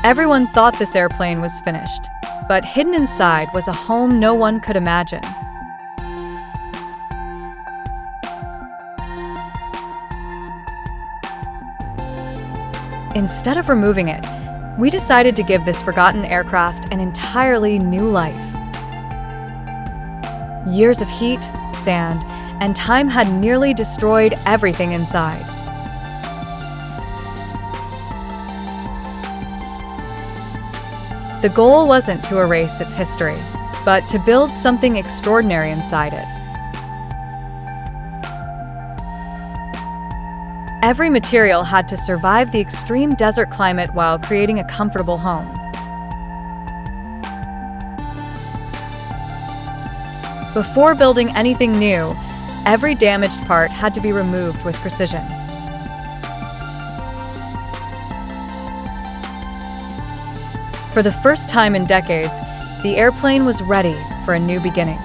Everyone thought this airplane was finished, but hidden inside was a home no one could imagine. Instead of removing it, we decided to give this forgotten aircraft an entirely new life. Years of heat, sand, and time had nearly destroyed everything inside. The goal wasn't to erase its history, but to build something extraordinary inside it. Every material had to survive the extreme desert climate while creating a comfortable home. Before building anything new, every damaged part had to be removed with precision. For the first time in decades, the airplane was ready for a new beginning.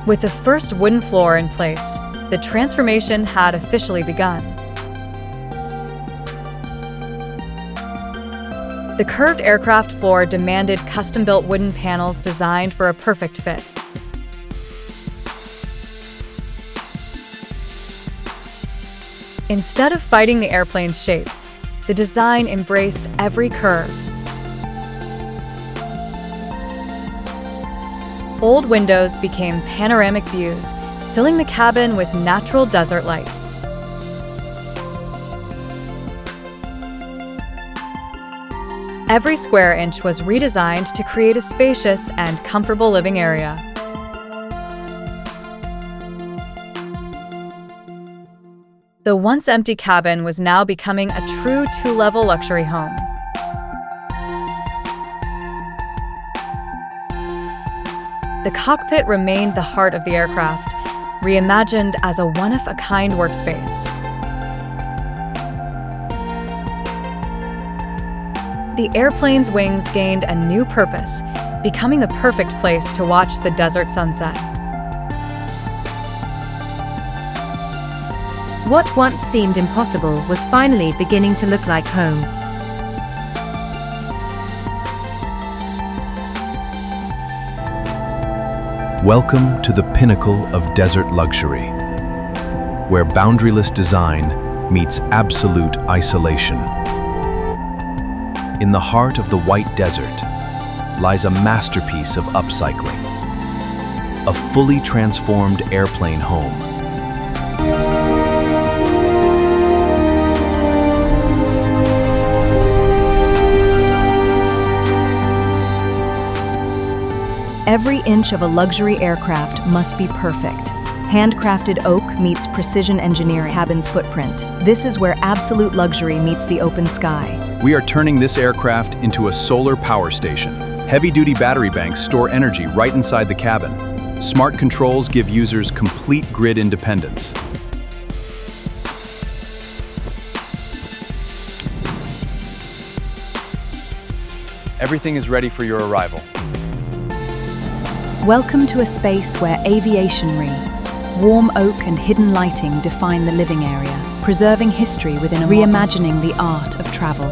With the first wooden floor in place, the transformation had officially begun. The curved aircraft floor demanded custom-built wooden panels designed for a perfect fit. Instead of fighting the airplane's shape, the design embraced every curve. Old windows became panoramic views, filling the cabin with natural desert light. Every square inch was redesigned to create a spacious and comfortable living area. The once empty cabin was now becoming a true two-level luxury home. The cockpit remained the heart of the aircraft, reimagined as a one-of-a-kind workspace. The airplane's wings gained a new purpose, becoming the perfect place to watch the desert sunset. What once seemed impossible was finally beginning to look like home. Welcome to the pinnacle of desert luxury, where boundaryless design meets absolute isolation. In the heart of the White Desert lies a masterpiece of upcycling, a fully transformed airplane home. Every inch of a luxury aircraft must be perfect. Handcrafted oak meets precision engineering cabin's footprint. This is where absolute luxury meets the open sky. We are turning this aircraft into a solar power station. Heavy-duty battery banks store energy right inside the cabin. Smart controls give users complete grid independence. Everything is ready for your arrival. Welcome to a space where aviationry, warm oak and hidden lighting define the living area, preserving history within reimagining the art of travel.